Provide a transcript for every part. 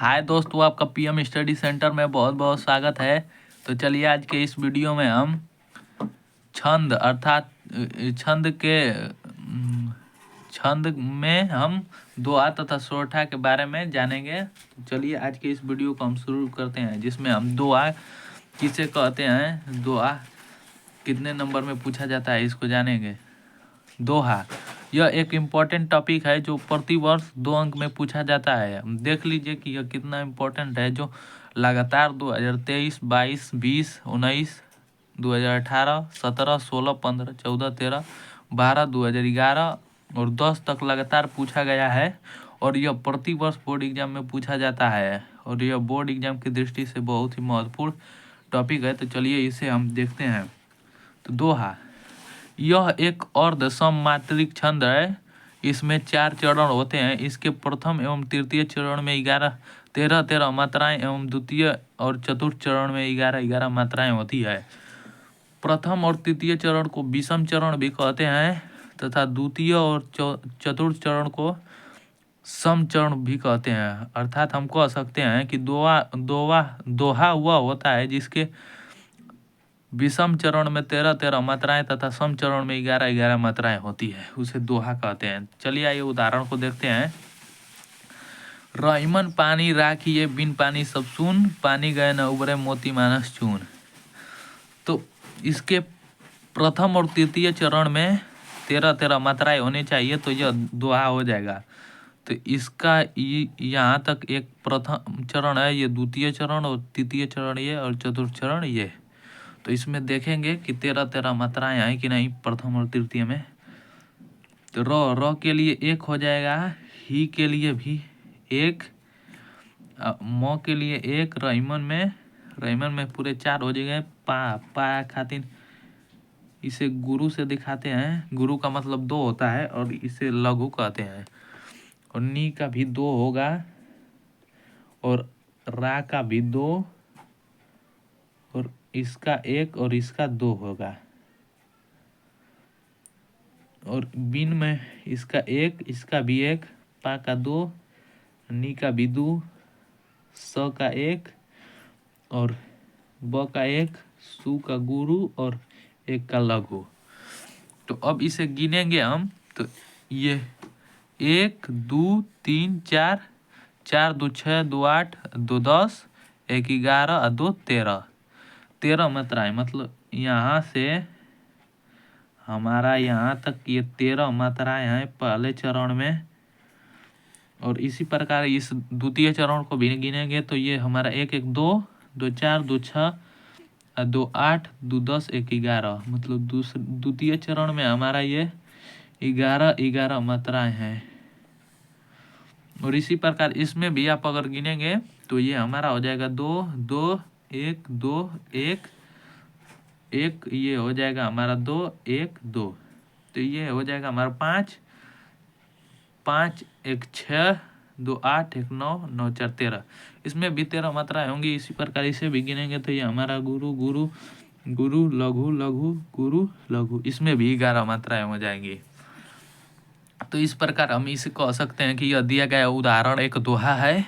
हाय दोस्तों, आपका PM study centre में बहुत बहुत स्वागत है। तो चलिए आज के इस वीडियो में हम छंद अर्थात छंद में हम दोहा तथा सोरठा के बारे में जानेंगे। तो चलिए आज के इस वीडियो को हम शुरू करते हैं, जिसमें हम दोहा किसे कहते हैं, दोहा कितने नंबर में पूछा जाता है, इसको जानेंगे। दोहा यह एक इम्पॉर्टेंट टॉपिक है जो प्रतिवर्ष 2 अंक में पूछा जाता है। देख लीजिए कि यह कितना इम्पोर्टेंट है, जो लगातार 2023, 22, 20, 19, 2018, 17, 16, 15, 14, 13, 12, 2011 और 10 तक लगातार पूछा गया है। और यह प्रतिवर्ष बोर्ड एग्जाम में पूछा जाता है और यह बोर्ड एग्जाम की दृष्टि से बहुत ही महत्वपूर्ण टॉपिक है। तो चलिए इसे हम देखते हैं। तो दोहा यह एक अर्ध सममात्रिक छंद है। इसमें 4 चरण होते हैं। इसके प्रथम एवं तृतीय चरण में 13 मात्राएं एवं द्वितीय और चतुर्थ चरण में 11 मात्राएं होती है। प्रथम और तृतीय चरण को विषम चरण भी कहते हैं तथा द्वितीय और चतुर्थ चरण को सम चरण भी कहते हैं। अर्थात हम कह सकते हैं कि दोहा हुआ होता है जिसके विषम चरण में 13 मात्राएं तथा सम चरण में 11 मात्राएं होती है, उसे दोहा कहते हैं। चलिए आइए उदाहरण को देखते हैं। रहीमन पानी राखिए बिन पानी सब सून, पानी गए न उबरे मोती मानस चून। तो इसके प्रथम और तृतीय चरण में 13 मात्राएं होनी चाहिए, तो यह दोहा हो जाएगा। तो इसका यहाँ तक एक प्रथम चरण है, ये द्वितीय चरण और तृतीय चरण ये और चतुर्थ चरण ये। तो इसमें देखेंगे कि 13 मात्राएं आई कि नहीं प्रथम और तृतीय में। तो र के लिए 1 हो जाएगा, ही के लिए भी 1, म के लिए 1, रहीमन में पूरे 4 हो जाएंगे। पा खातिर इसे गुरु से दिखाते हैं। गुरु का मतलब 2 होता है और इसे लघु कहते हैं। और नी का भी 2 होगा और रा का भी 2 और इसका 1 और इसका 2 होगा। और बिन में इसका 1, इसका भी 1, पा का 2, नी का भी 2, स का 1 और ब का 1, सु का गुरु और 1 का लघु। तो अब इसे गिनेंगे हम। तो ये 1, 2, 3, 4, 4 2 6, 2 8, 2 10, 1 11 और 2 13 मात्राएं। मतलब यहाँ से हमारा यहाँ तक ये 13 मात्राएं हैं पहले चरण में। और इसी प्रकार इस द्वितीय चरण को भी गिनेंगे तो ये हमारा 1 1 2, 2 4, 2 6, 2 8, 2 10, 1 11। मतलब द्वितीय चरण में हमारा ये 11 मात्राएं हैं। और इसी प्रकार इसमें भी आप अगर गिनेंगे तो ये हमारा हो जाएगा 2 2 1 2 1 1, ये हो जाएगा हमारा 2 1 2। तो ये हो जाएगा हमारा 5 5 1 6, 2 8, 1 9, 9 4 13। इसमें भी 13 मात्राएं होंगी। इसी प्रकार इसे भी गिनेंगे तो ये हमारा गुरु गुरु गुरु लघु लघु गुरु लघु, इसमें भी 11 मात्राएं हो जाएंगी। तो इस प्रकार हम इसे कह सकते हैं कि यह दिया गया उदाहरण एक दोहा है।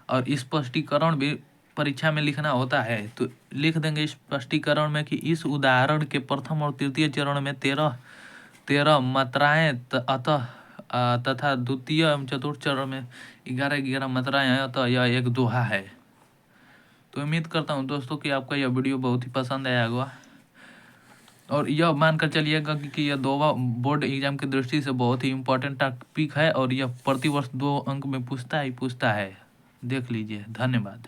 और स्पष्टीकरण भी परीक्षा में लिखना होता है, तो लिख देंगे स्पष्टीकरण में कि इस उदाहरण के प्रथम और तृतीय चरण में 13 मात्राएं तथा द्वितीय एवं चतुर्थ चरण में 11 मात्राएं हैं, अतः यह एक दोहा है। तो उम्मीद करता हूँ दोस्तों कि आपका यह वीडियो बहुत ही पसंद आया होगा। और यह मानकर चलिएगा कि यह दोहा बोर्ड एग्जाम की दृष्टि से बहुत ही इम्पोर्टेंट टॉपिक है और यह प्रतिवर्ष 2 अंक में पूछता है। देख लीजिए। धन्यवाद।